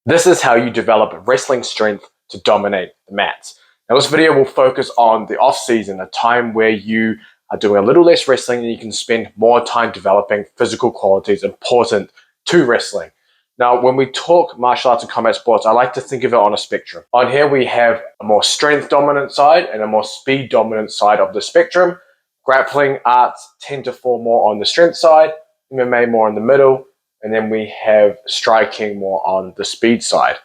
This is how you develop wrestling strength to dominate the mats. Now this video will focus on the off season, a time where you are doing a little less wrestling and you can spend more time developing physical qualities important to wrestling. Now, when we talk martial arts and combat sports, I like to think of it on a spectrum. On here, we have a more strength dominant side and a more speed dominant side of the spectrum. Grappling arts tend to fall more on the strength side, MMA more in the middle, and then we have striking more on the speed side.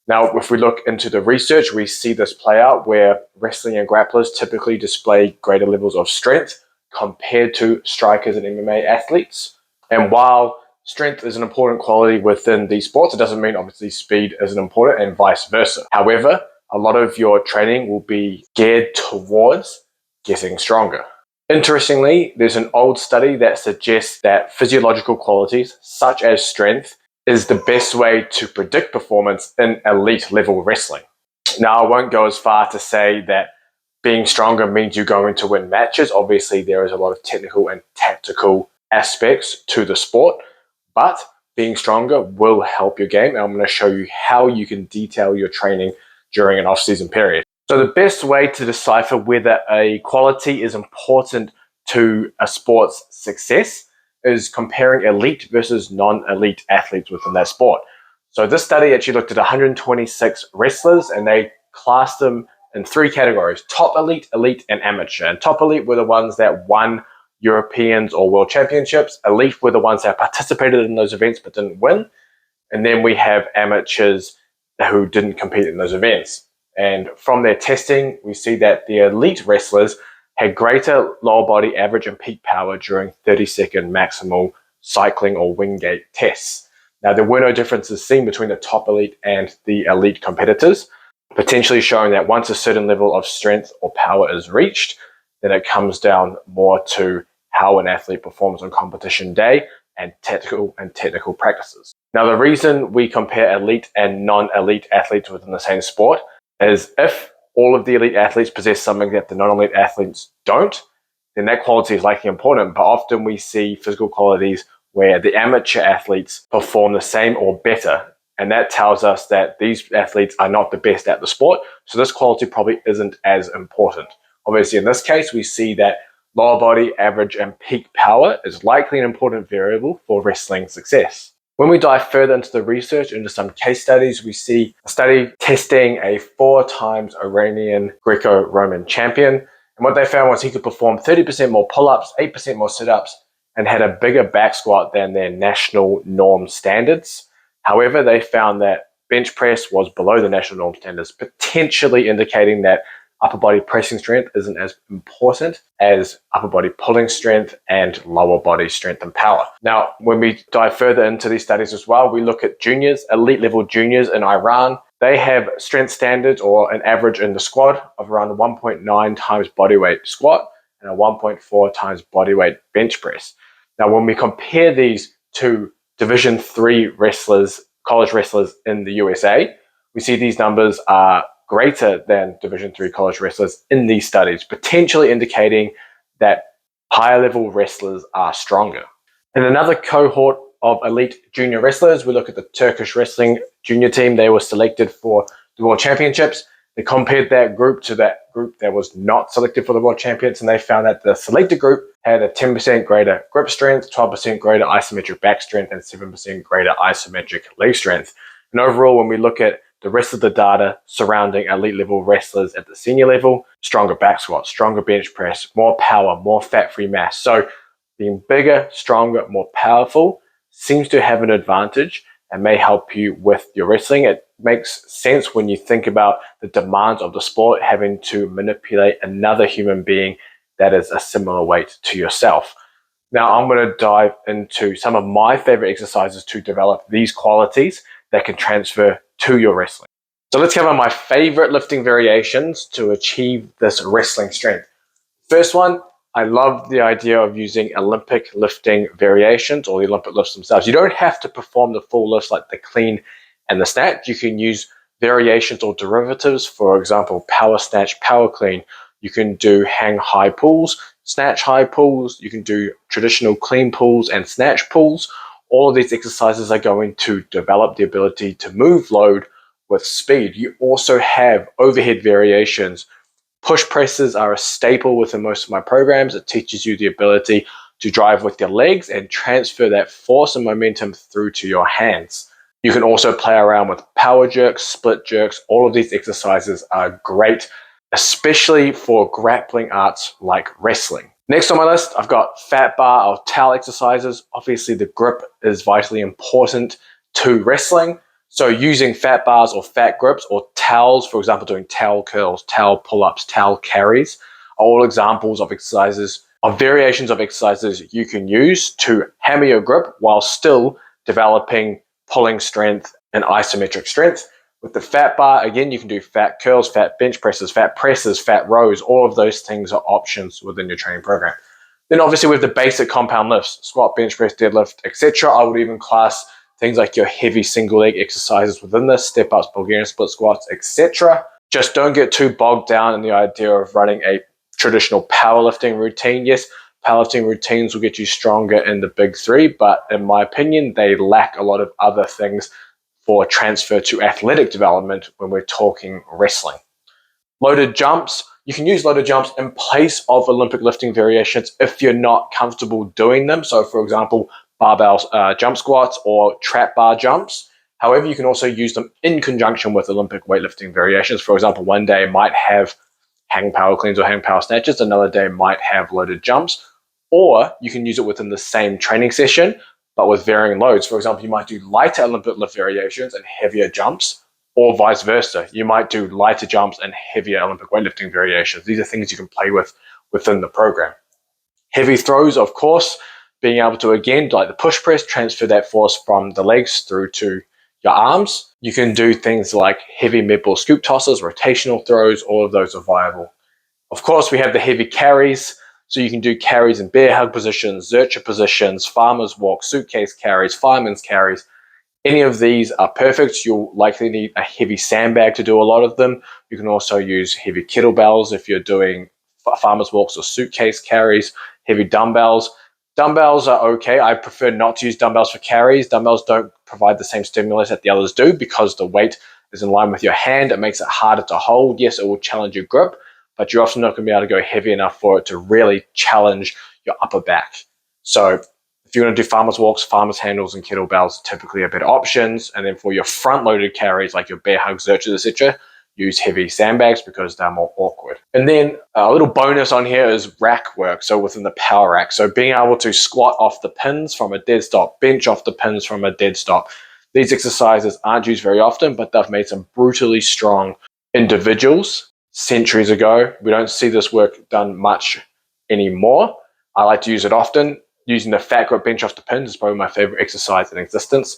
Now, if we look into the research, we see this play out where wrestling and grapplers typically display greater levels of strength compared to strikers and MMA athletes. And while strength is an important quality within these sports, it doesn't mean obviously speed isn't important and vice versa. However, a lot of your training will be geared towards getting stronger. Interestingly, there's an old study that suggests that physiological qualities such as strength is the best way to predict performance in elite level wrestling. Now, I won't go as far to say that being stronger means you're going to win matches. Obviously, there is a lot of technical and tactical aspects to the sport, but being stronger will help your game. And I'm going to show you how you can detail your training during an off-season period. So the best way to decipher whether a quality is important to a sport's success is comparing elite versus non-elite athletes within that sport. So this study actually looked at 126 wrestlers and they classed them in three categories: top elite, elite, and amateur. And top elite were the ones that won Europeans or world championships. Elite were the ones that participated in those events but didn't win. And then we have amateurs who didn't compete in those events. And from their testing, we see that the elite wrestlers had greater lower body average and peak power during 30-second maximal cycling or wing gait tests. Now, there were no differences seen between the top elite and the elite competitors, potentially showing that once a certain level of strength or power is reached, then it comes down more to how an athlete performs on competition day and technical practices. Now, the reason we compare elite and non-elite athletes within the same sport is if all of the elite athletes possess something that the non-elite athletes don't, then that quality is likely important. But often we see physical qualities where the amateur athletes perform the same or better. And that tells us that these athletes are not the best at the sport. So this quality probably isn't as important. Obviously, in this case, we see that lower body average and peak power is likely an important variable for wrestling success. When we dive further into the research, into some case studies, we see a study testing a 4-time Iranian Greco-Roman champion. And what they found was he could perform 30% more pull-ups, 8% more sit-ups, and had a bigger back squat than their national norm standards. However, they found that bench press was below the national norm standards, potentially indicating that upper body pressing strength isn't as important as upper body pulling strength and lower body strength and power. Now, when we dive further into these studies as well, we look at juniors, elite level juniors in Iran. They have strength standards or an average in the squad of around 1.9 times bodyweight squat and a 1.4 times bodyweight bench press. Now, when we compare these to Division III wrestlers, college wrestlers in the USA, we see these numbers are greater than Division III college wrestlers in these studies, potentially indicating that higher level wrestlers are stronger. In another cohort of elite junior wrestlers, we look at the Turkish wrestling junior team. They were selected for the World Championships. They compared that group to that group that was not selected for the World Champions, and they found that the selected group had a 10% greater grip strength, 12% greater isometric back strength, and 7% greater isometric leg strength. And overall, when we look at the rest of the data surrounding elite level wrestlers at the senior level, stronger back squat, stronger bench press, more power, more fat-free mass. So being bigger, stronger, more powerful seems to have an advantage and may help you with your wrestling. It makes sense when you think about the demands of the sport, having to manipulate another human being that is a similar weight to yourself. Now, I'm going to dive into some of my favorite exercises to develop these qualities that can transfer to your wrestling. So let's cover my favorite lifting variations to achieve this wrestling strength. First one, I love the idea of using Olympic lifting variations or the Olympic lifts themselves. You don't have to perform the full lifts like the clean and the snatch. You can use variations or derivatives, for example, power snatch, power clean. You can do hang high pulls, snatch high pulls. You can do traditional clean pulls and snatch pulls, all of these exercises are going to develop the ability to move load with speed. You also have overhead variations. Push presses are a staple within most of my programs. It teaches you the ability to drive with your legs and transfer that force and momentum through to your hands. You can also play around with power jerks, split jerks. All of these exercises are great, especially for grappling arts like wrestling. Next on my list, I've got fat bar or towel exercises. Obviously, the grip is vitally important to wrestling. So using fat bars or fat grips or towels, for example, doing towel curls, towel pull-ups, towel carries, are all examples of exercises, of variations of exercises you can use to hammer your grip while still developing pulling strength and isometric strength. With the fat bar, again, you can do fat curls, fat bench presses, fat rows. All of those things are options within your training program. Then obviously with the basic compound lifts, squat, bench press, deadlift, etc. I would even class things like your heavy single leg exercises within this, step ups, Bulgarian split squats, etc. Just don't get too bogged down in the idea of running a traditional powerlifting routine. Yes, powerlifting routines will get you stronger in the big three, but in my opinion, they lack a lot of other things for transfer to athletic development when we're talking wrestling. Loaded jumps. You can use loaded jumps in place of Olympic lifting variations if you're not comfortable doing them. So for example, barbell jump squats or trap bar jumps. However, you can also use them in conjunction with Olympic weightlifting variations. For example, one day might have hang power cleans or hang power snatches. Another day might have loaded jumps. Or you can use it within the same training session, but with varying loads. For example, you might do lighter Olympic lift variations and heavier jumps, or vice versa. You might do lighter jumps and heavier Olympic weightlifting variations. These are things you can play with within the program. Heavy throws, of course, being able to, again, like the push press, transfer that force from the legs through to your arms. You can do things like heavy med ball scoop tosses, rotational throws, all of those are viable. Of course, we have the heavy carries. So you can do carries in bear hug positions, zercher positions, farmer's walk, suitcase carries, fireman's carries. Any of these are perfect. You'll likely need a heavy sandbag to do a lot of them. You can also use heavy kettlebells if you're doing farmer's walks or suitcase carries, heavy dumbbells. Dumbbells are okay. I prefer not to use dumbbells for carries. Dumbbells don't provide the same stimulus that the others do because the weight is in line with your hand. It makes it harder to hold. Yes, it will challenge your grip, but you're often not going to be able to go heavy enough for it to really challenge your upper back. So if you're going to do farmer's walks, farmer's handles, and kettlebells typically are better options. And then for your front-loaded carries, like your bear hugs, zerchers, etc., use heavy sandbags because they're more awkward. And then a little bonus on here is rack work, so within the power rack. So being able to squat off the pins from a dead stop, bench off the pins from a dead stop. These exercises aren't used very often, but they've made some brutally strong individuals centuries ago. We don't see this work done much anymore. I like to use it often. Using the fat grip bench off the pins is probably my favorite exercise in existence.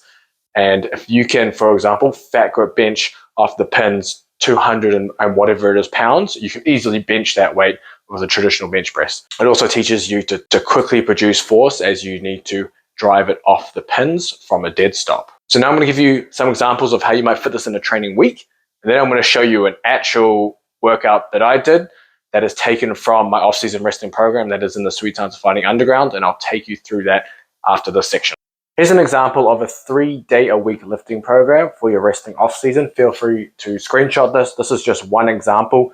And if you can, for example, fat grip bench off the pins 200 and whatever it is pounds, you can easily bench that weight with a traditional bench press. It also teaches you to quickly produce force as you need to drive it off the pins from a dead stop. So now I'm going to give you some examples of how you might fit this in a training week. And then I'm going to show you an actual workout that I did that is taken from my off-season wrestling program that is in the Sweet Science of Fighting Underground, and I'll take you through that after this section. Here's an example of a 3-day-a-week lifting program for your wrestling off-season. Feel free to screenshot this. This is just one example.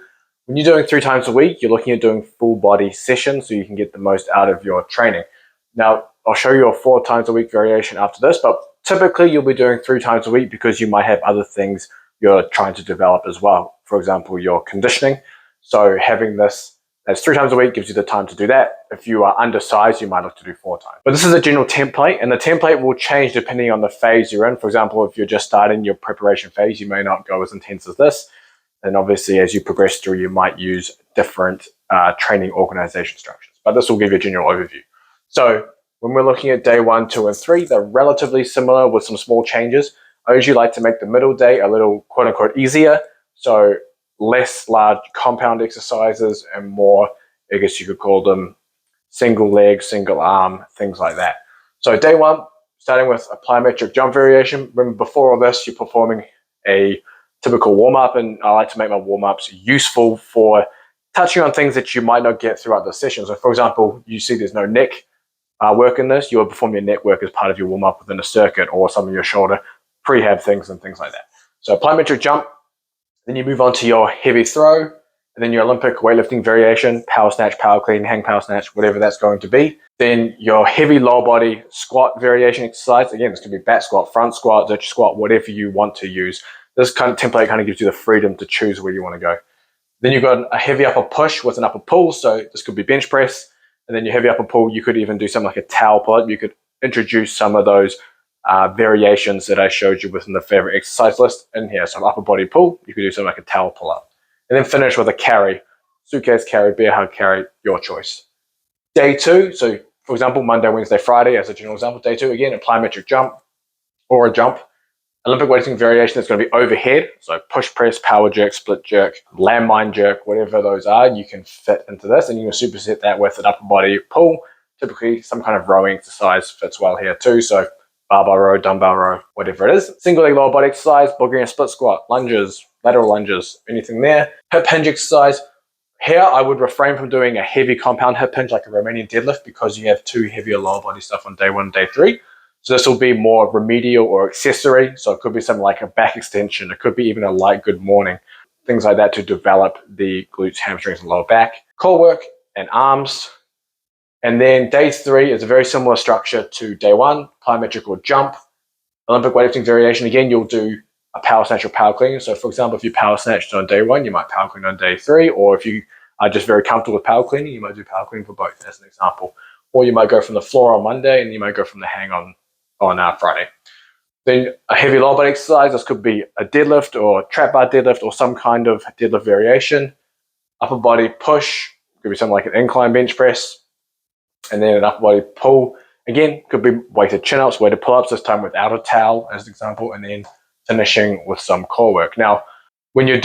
When you're doing 3 times a week, you're looking at doing full body sessions so you can get the most out of your training. Now, I'll show you a 4 times a week variation after this, but typically you'll be doing 3 times a week because you might have other things you're trying to develop as well. For example, your conditioning. So having this as 3 times a week gives you the time to do that. If you are undersized, you might look to do 4 times. But this is a general template, and the template will change depending on the phase you're in. For example, if you're just starting your preparation phase, you may not go as intense as this. And obviously, as you progress through, you might use different training organization structures. But this will give you a general overview. So when we're looking at day 1, 2, and 3, they're relatively similar with some small changes. I usually like to make the middle day a little quote-unquote easier. So less large compound exercises and more, I guess you could call them single leg, single arm, things like that. So day 1, starting with a plyometric jump variation. Remember, before all this, you're performing a typical warm-up, and I like to make my warm-ups useful for touching on things that you might not get throughout the session. So for example, you see there's no neck work in this, you'll perform your neck work as part of your warm-up within a circuit or some of your shoulder prehab things and things like that. So plyometric jump, then you move on to your heavy throw, and then your Olympic weightlifting variation, power snatch, power clean, hang power snatch, whatever that's going to be. Then your heavy lower body squat variation exercise. Again, this could be back squat, front squat, ditch squat, whatever you want to use. This kind of template kind of gives you the freedom to choose where you want to go. Then you've got a heavy upper push with an upper pull. So this could be bench press. And then your heavy upper pull, you could even do something like a towel pull-up. You could introduce some of those variations that I showed you within the favorite exercise list in here. So upper body pull, you could do something like a towel pull-up. And then finish with a carry, suitcase carry, bear hug carry, your choice. Day 2, so for example, Monday, Wednesday, Friday, as a general example. Day 2, again, a plyometric jump or a jump. Olympic weightlifting variation is going to be overhead, so push press, power jerk, split jerk, landmine jerk, whatever those are, you can fit into this, and you can superset that with an upper body pull. Typically, some kind of rowing exercise fits well here too, so barbell row, dumbbell row, whatever it is. Single leg lower body exercise, Bulgarian split squat, lunges, lateral lunges, anything there. Hip hinge exercise. Here, I would refrain from doing a heavy compound hip hinge like a Romanian deadlift because you have two heavier lower body stuff on day 1 and day 3. So this will be more remedial or accessory. So it could be something like a back extension. It could be even a light good morning, things like that to develop the glutes, hamstrings, and lower back. Core work and arms. And then day 3 is a very similar structure to day 1, plyometric or jump. Olympic weightlifting variation, again, you'll do a power snatch or power clean. So for example, if you power snatched on day 1, you might power clean on day 3. Or if you are just very comfortable with power cleaning, you might do power cleaning for both, as an example. Or you might go from the floor on Monday and you might go from the hang on Friday. Then a heavy lower body exercise. This could be a deadlift or trap bar deadlift or some kind of deadlift variation. Upper body push, could be something like an incline bench press. And then an upper body pull. Again, could be weighted chin-ups, weighted pull-ups, this time without a towel as an example, and then finishing with some core work. Now, when you're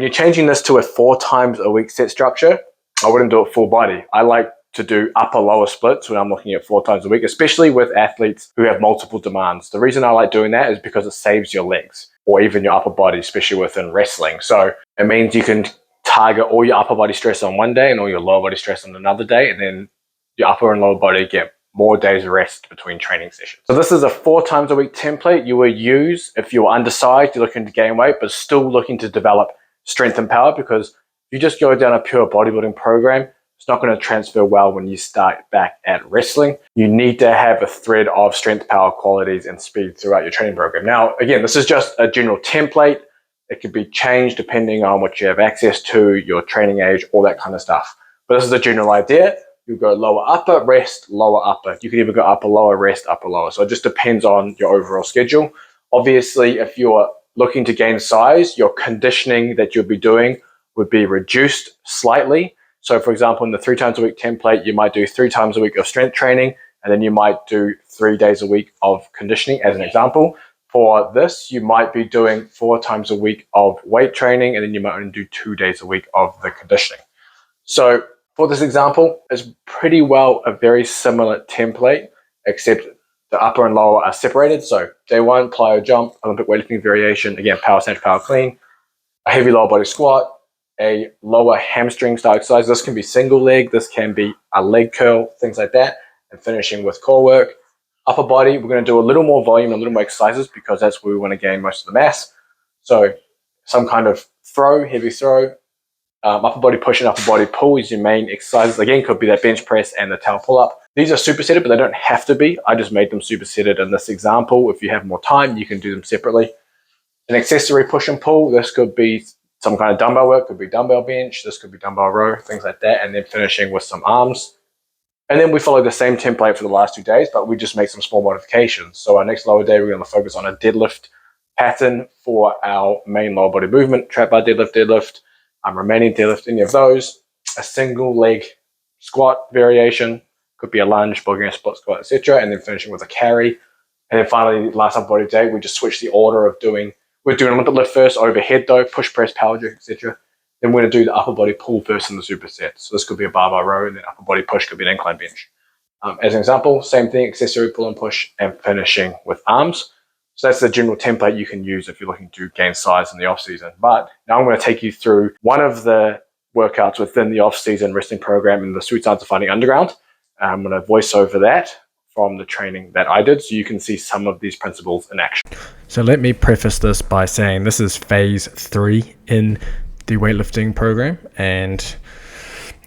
changing this to a 4 times a week set structure, I wouldn't do it full body. I like to do upper lower splits when I'm looking at 4 times a week, especially with athletes who have multiple demands. The reason I like doing that is because it saves your legs or even your upper body, especially within wrestling. So it means you can target all your upper body stress on one day and all your lower body stress on another day, and then your upper and lower body get more days of rest between training sessions. So this is a 4 times a week template you would use if you're undersized, you're looking to gain weight, but still looking to develop strength and power, because if you just go down a pure bodybuilding program, it's not going to transfer well when you start back at wrestling. You need to have a thread of strength, power, qualities, and speed throughout your training program. Now, again, this is just a general template. It could be changed depending on what you have access to, your training age, all that kind of stuff. But this is a general idea. You go lower, upper, rest, lower, upper. You can even go upper, lower, rest, upper, lower. So it just depends on your overall schedule. Obviously, if you're looking to gain size, your conditioning that you'll be doing would be reduced slightly. So for example, in the 3 times a week template, you might do 3 times a week of strength training, and then you might do 3 days a week of conditioning as an example. For this, you might be doing 4 times a week of weight training, and then you might only do 2 days a week of the conditioning. So for this example, it's pretty well a very similar template, except the upper and lower are separated. So day 1, plyo jump, Olympic weightlifting variation, again, power snatch, power clean, a heavy lower body squat, a lower hamstring style exercise. This can be single leg, this can be a leg curl, things like that, and finishing with core work. Upper body, we're going to do a little more volume, a little more exercises, because that's where we want to gain most of the mass. So some kind of throw, heavy throw, upper body push and upper body pull is your main exercises. Again, could be that bench press and the towel pull up. These are supersetted, but they don't have to be. I just made them supersetted in this example. If you have more time, you can do them separately. An accessory push and pull, this could be some kind of dumbbell work, could be dumbbell bench, this could be dumbbell row, things like that, and then finishing with some arms. And then we follow the same template for the last 2 days, but we just make some small modifications. So our next lower day, we're going to focus on a deadlift pattern for our main lower body movement, trap bar deadlift, Romanian deadlift, any of those. A single leg squat variation, could be a lunge, Bulgarian split squat, etc. And then finishing with a carry. And then finally, last upper body day, we just switch the order of doing, we're doing Olympic lift first, overhead though, push, press, power jerk, etc. Then we're going to do the upper body pull first in the superset. So this could be a barbell row, and then upper body push could be an incline bench. As an example, same thing, accessory pull and push, and finishing with arms. So that's the general template you can use if you're looking to gain size in the off season. But now I'm going to take you through one of the workouts within the off season wrestling program in the Sweet Science of Fighting Underground. I'm going to voice over that from the training that I did so you can see some of these principles in action. So let me preface this by saying this is phase 3 in the weightlifting program, and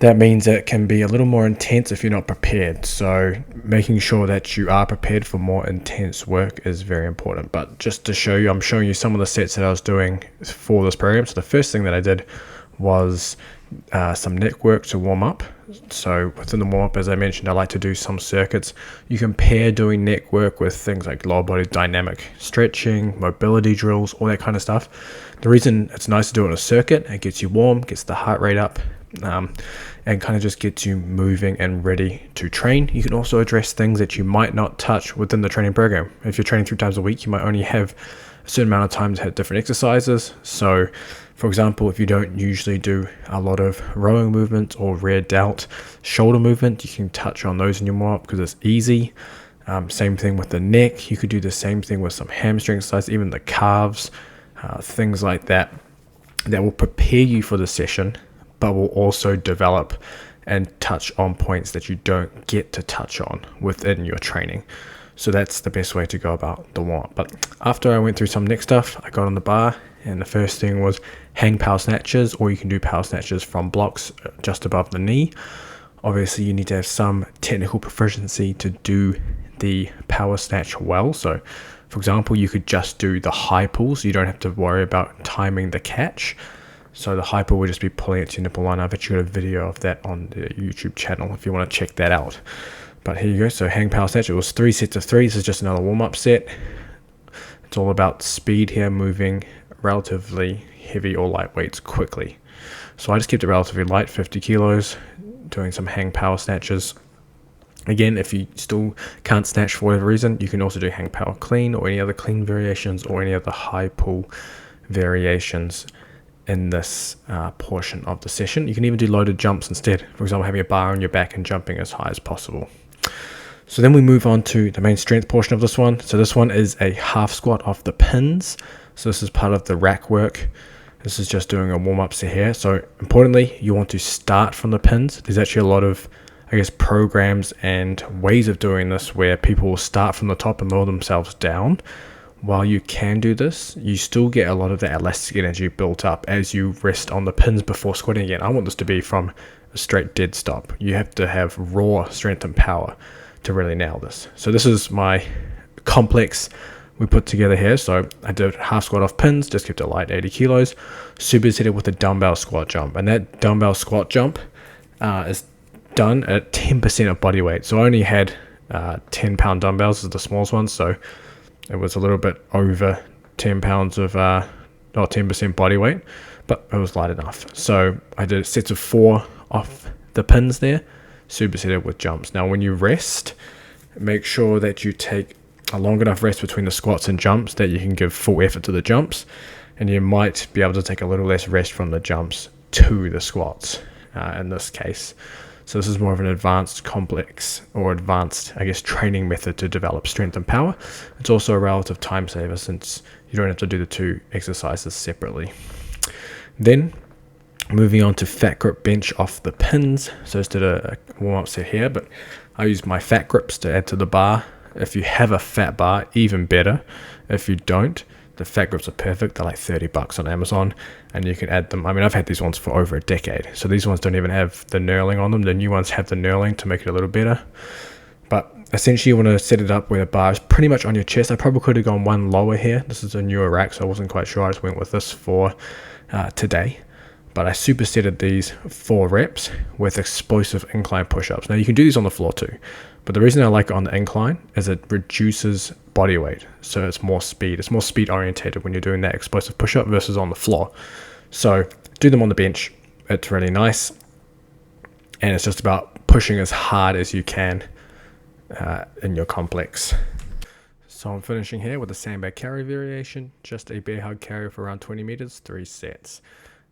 that means it can be a little more intense if you're not prepared. So making sure that you are prepared for more intense work is very important. But just to show you, I'm showing you some of the sets that I was doing for this program. So the first thing that I did was some neck work to warm up. So within the warm up, as I mentioned, I like to do some circuits. You can pair doing neck work with things like lower body dynamic stretching, mobility drills, all that kind of stuff. The reason it's nice to do it on a circuit, it gets you warm, gets the heart rate up, and kind of just gets you moving and ready to train. You can also address things that you might not touch within the training program. If you're training 3 times a week, you might only have a certain amount of time to hit different exercises. So for example, if you don't usually do a lot of rowing movement or rear delt shoulder movement, you can touch on those in your warm-up because it's easy. Same thing with the neck. You could do the same thing with some hamstring exercise, even the calves, things like that will prepare you for the session, but will also develop and touch on points that you don't get to touch on within your training. So that's the best way to go about the warm-up. But after I went through some neck stuff, I got on the bar, and the first thing was hang power snatches, or you can do power snatches from blocks just above the knee. Obviously, you need to have some technical proficiency to do the power snatch well. So for example, you could just do the high pulls. You don't have to worry about timing the catch. So the high pull would just be pulling it to your nipple line. I've actually got a video of that on the YouTube channel if you want to check that out. But here you go. So hang power snatch, it was 3 sets of 3. This is just another warm-up set. It's all about speed here, moving relatively heavy or light weights quickly. So I just kept it relatively light, 50 kilos, doing some hang power snatches. Again, if you still can't snatch for whatever reason, you can also do hang power clean or any other clean variations or any other high pull variations in this portion of the session. You can even do loaded jumps instead. For example, having a bar on your back and jumping as high as possible. So then we move on to the main strength portion of this one. So this one is a half squat off the pins. So this is part of the rack work. This is just doing a warm-up set here. So importantly, you want to start from the pins. There's actually a lot of, I guess, programs and ways of doing this where people will start from the top and lower themselves down. While you can do this, you still get a lot of that elastic energy built up as you rest on the pins before squatting again. I want this to be from a straight dead stop. You have to have raw strength and power to really nail this. So this is my complex we put together here. So I did half squat off pins, just kept it light, 80 kilos, supersetted with a dumbbell squat jump. And that dumbbell squat jump is done at 10% of body weight. So I only had 10-pound dumbbells as the smallest ones. So it was a little bit over 10 pounds of, not 10% body weight, but it was light enough. So I did sets of 4 off the pins there, supersetted with jumps. Now when you rest, make sure that you take a long enough rest between the squats and jumps that you can give full effort to the jumps, and you might be able to take a little less rest from the jumps to the squats in this case. So this is more of an advanced complex or advanced, I guess, training method to develop strength and power. It's also a relative time saver since you don't have to do the 2 exercises separately. Then moving on to fat grip bench off the pins. So I just did a warm-up set here, but I use my fat grips to add to the bar. If you have a fat bar, even better. If you don't, the fat grips are perfect. They're like $30 on Amazon, and you can add them. I mean, I've had these ones for over a decade. So these ones don't even have the knurling on them. The new ones have the knurling to make it a little better. But essentially you want to set it up where the bar is pretty much on your chest. I probably could have gone one lower here. This is a newer rack, so I wasn't quite sure. I just went with this for today. But I supersetted these 4 reps with explosive incline push-ups. Now you can do these on the floor too, but the reason I like it on the incline is it reduces body weight. So it's more speed. It's more speed orientated when you're doing that explosive push-up versus on the floor. So do them on the bench. It's really nice. And it's just about pushing as hard as you can in your complex. So I'm finishing here with a sandbag carry variation, just a bear hug carry for around 20 meters, 3 sets.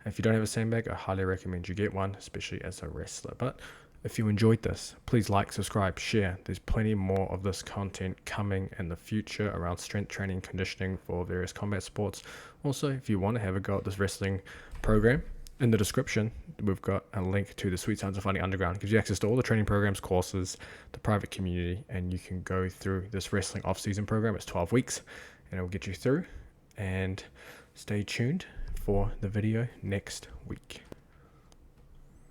If you don't have a sandbag, I highly recommend you get one, especially as a wrestler. But if you enjoyed this, please like, subscribe, share. There's plenty more of this content coming in the future around strength training, conditioning for various combat sports. Also, if you want to have a go at this wrestling program, In the description, we've got a link to the Sweet Science of Fighting Underground. It gives you access to all the training programs, courses, the private community, and you can go through this wrestling off-season program. It's 12 weeks, and it will get you through. And stay tuned for the video next week.